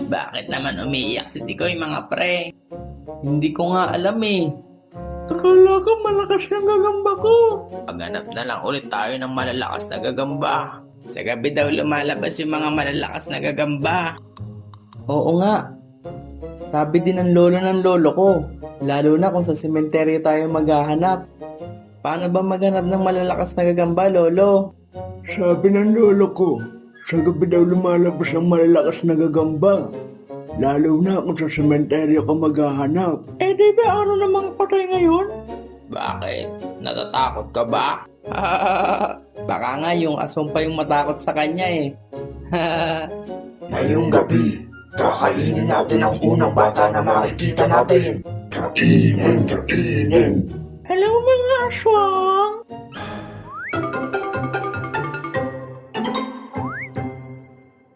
Bakit naman umiiyak si Tikoy mga pre? Hindi ko nga alam eh. Akala ko malakas yung gagamba ko. Paghanap na lang ulit tayo ng malalakas na gagamba. Sa gabi daw lumalabas yung mga malalakas na gagamba. Oo nga. Sabi din ng lolo ko. Lalo na kung sa sementeryo tayo maghahanap. Paano ba maghanap ng malalakas na gagamba, lolo? Sabi ng lolo ko, sa gabi daw lumalabas ang malalakas na gagamba. Lalo na kung sa sementeryo ka maghahanap. Eh di ba ano namang patay ngayon? Bakit? Natatakot ka ba? Baka nga yung aswang pa yung matakot sa kanya eh. Ngayong gabi, kakainin natin ang unang bata na makikita natin. Kainin, kainin. Hello mga aswang!